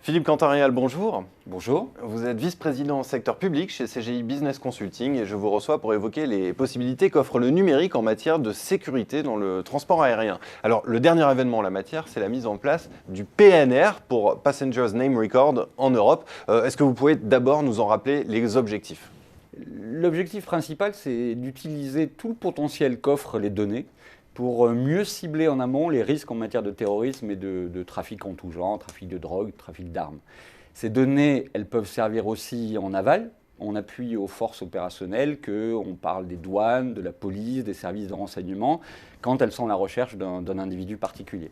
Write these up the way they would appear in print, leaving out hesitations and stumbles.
Philippe Cantaréal, bonjour. Bonjour. Vous êtes vice-président secteur public chez CGI Business Consulting et je vous reçois pour évoquer les possibilités qu'offre le numérique en matière de sécurité dans le transport aérien. Alors, le dernier événement en la matière, c'est la mise en place du PNR pour Passengers Name Record en Europe. Est-ce que vous pouvez d'abord nous en rappeler les objectifs ? L'objectif principal, c'est d'utiliser tout le potentiel qu'offrent les données pour mieux cibler en amont les risques en matière de terrorisme et de trafic en tout genre, trafic de drogue, trafic d'armes. Ces données, elles peuvent servir aussi en aval. On appuie aux forces opérationnelles, qu'on parle des douanes, de la police, des services de renseignement, quand elles sont à la recherche d'un individu particulier.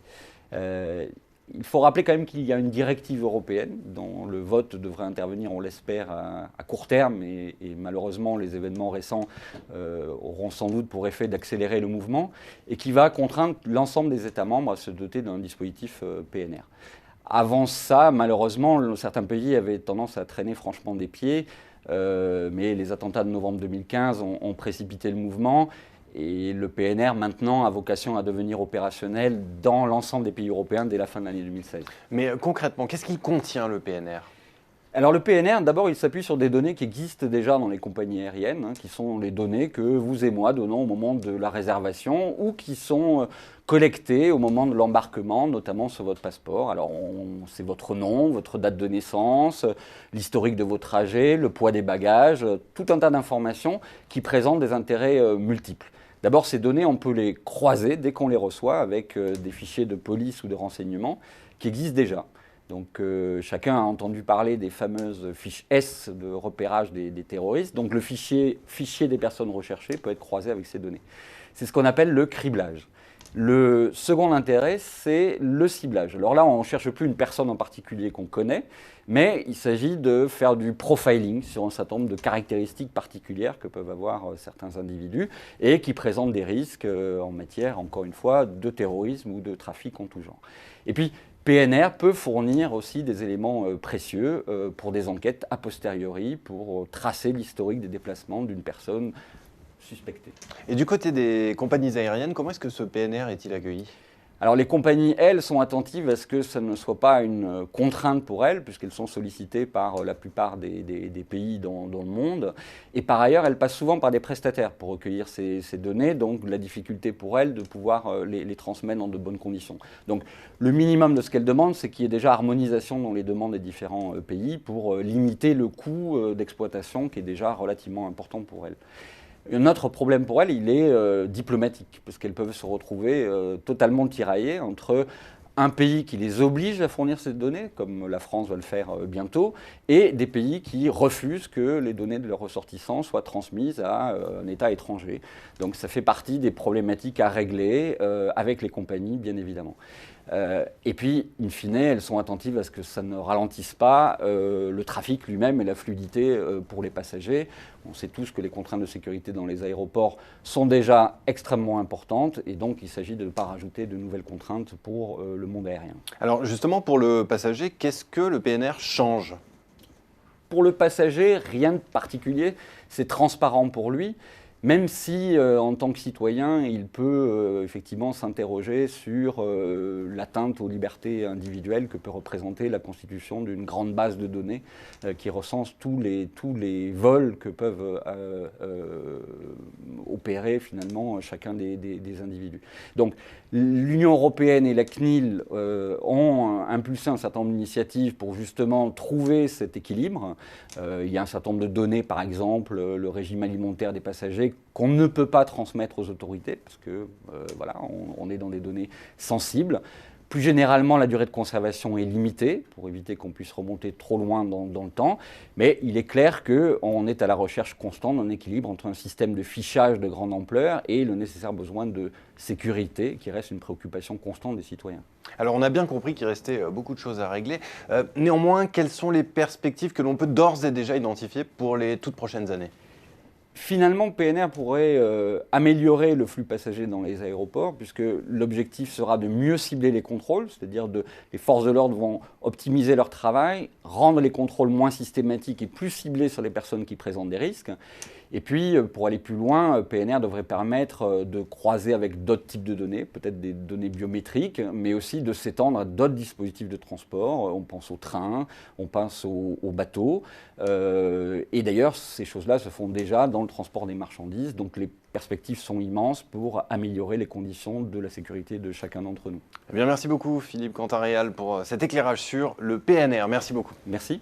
Il faut rappeler quand même qu'il y a une directive européenne dont le vote devrait intervenir, on l'espère, à court terme et malheureusement les événements récents auront sans doute pour effet d'accélérer le mouvement et qui va contraindre l'ensemble des États membres à se doter d'un dispositif PNR. Avant ça, malheureusement, certains pays avaient tendance à traîner franchement des pieds, mais les attentats de novembre 2015 ont précipité le mouvement. Et le PNR, maintenant, a vocation à devenir opérationnel dans l'ensemble des pays européens dès la fin de l'année 2016. Mais concrètement, qu'est-ce qu'il contient le PNR ? Alors le PNR, d'abord, il s'appuie sur des données qui existent déjà dans les compagnies aériennes, qui sont les données que vous et moi donnons au moment de la réservation ou qui sont collectées au moment de l'embarquement, notamment sur votre passeport. Alors c'est votre nom, votre date de naissance, l'historique de vos trajets, le poids des bagages, tout un tas d'informations qui présentent des intérêts multiples. D'abord, ces données, on peut les croiser dès qu'on les reçoit avec des fichiers de police ou de renseignement qui existent déjà. Donc chacun a entendu parler des fameuses fiches S de repérage des terroristes. Donc le fichier des personnes recherchées peut être croisé avec ces données. C'est ce qu'on appelle le criblage. Le second intérêt, c'est le ciblage. Alors là, on ne cherche plus une personne en particulier qu'on connaît, mais il s'agit de faire du profiling sur un certain nombre de caractéristiques particulières que peuvent avoir certains individus et qui présentent des risques en matière, encore une fois, de terrorisme ou de trafic en tout genre. Et puis, PNR peut fournir aussi des éléments précieux pour des enquêtes a posteriori, pour tracer l'historique des déplacements d'une personne suspectée. Et du côté des compagnies aériennes, comment est-ce que ce PNR est-il accueilli ? Alors les compagnies, elles, sont attentives à ce que ça ne soit pas une contrainte pour elles, puisqu'elles sont sollicitées par la plupart des pays dans le monde. Et par ailleurs, elles passent souvent par des prestataires pour recueillir ces données, donc la difficulté pour elles de pouvoir les transmettre dans de bonnes conditions. Donc le minimum de ce qu'elles demandent, c'est qu'il y ait déjà harmonisation dans les demandes des différents pays pour limiter le coût d'exploitation qui est déjà relativement important pour elles. Un autre problème pour elles, il est diplomatique, parce qu'elles peuvent se retrouver totalement tiraillées entre un pays qui les oblige à fournir ces données, comme la France va le faire bientôt, et des pays qui refusent que les données de leurs ressortissants soient transmises à un État étranger. Donc ça fait partie des problématiques à régler avec les compagnies, bien évidemment. Et puis, in fine, elles sont attentives à ce que ça ne ralentisse pas le trafic lui-même et la fluidité pour les passagers. On sait tous que les contraintes de sécurité dans les aéroports sont déjà extrêmement importantes et donc il s'agit de ne pas rajouter de nouvelles contraintes pour le monde aérien. Alors justement, pour le passager, qu'est-ce que le PNR change ? Pour le passager, rien de particulier, c'est transparent pour lui. Même si, en tant que citoyen, il peut effectivement s'interroger sur l'atteinte aux libertés individuelles que peut représenter la constitution d'une grande base de données qui recense tous les vols que peuvent opérer finalement chacun des individus. Donc, l'Union européenne et la CNIL ont impulsé un certain nombre d'initiatives pour justement trouver cet équilibre. Il y a un certain nombre de données, par exemple, le régime alimentaire des passagers, qu'on ne peut pas transmettre aux autorités, parce que voilà, on est dans des données sensibles. Plus généralement, la durée de conservation est limitée, pour éviter qu'on puisse remonter trop loin dans le temps. Mais il est clair qu'on est à la recherche constante d'un équilibre entre un système de fichage de grande ampleur et le nécessaire besoin de sécurité, qui reste une préoccupation constante des citoyens. Alors on a bien compris qu'il restait beaucoup de choses à régler. Néanmoins, quelles sont les perspectives que l'on peut d'ores et déjà identifier pour les toutes prochaines années ? Finalement, PNR pourrait améliorer le flux passager dans les aéroports, puisque l'objectif sera de mieux cibler les contrôles, c'est-à-dire les forces de l'ordre vont optimiser leur travail, rendre les contrôles moins systématiques et plus ciblés sur les personnes qui présentent des risques. Et puis, pour aller plus loin, PNR devrait permettre de croiser avec d'autres types de données, peut-être des données biométriques, mais aussi de s'étendre à d'autres dispositifs de transport. On pense aux trains, on pense aux bateaux. Et d'ailleurs, ces choses-là se font déjà dans le transport des marchandises. Donc, les perspectives sont immenses pour améliorer les conditions de la sécurité de chacun d'entre nous. Eh bien, merci beaucoup Philippe Cantaréal pour cet éclairage sur le PNR. Merci beaucoup. Merci.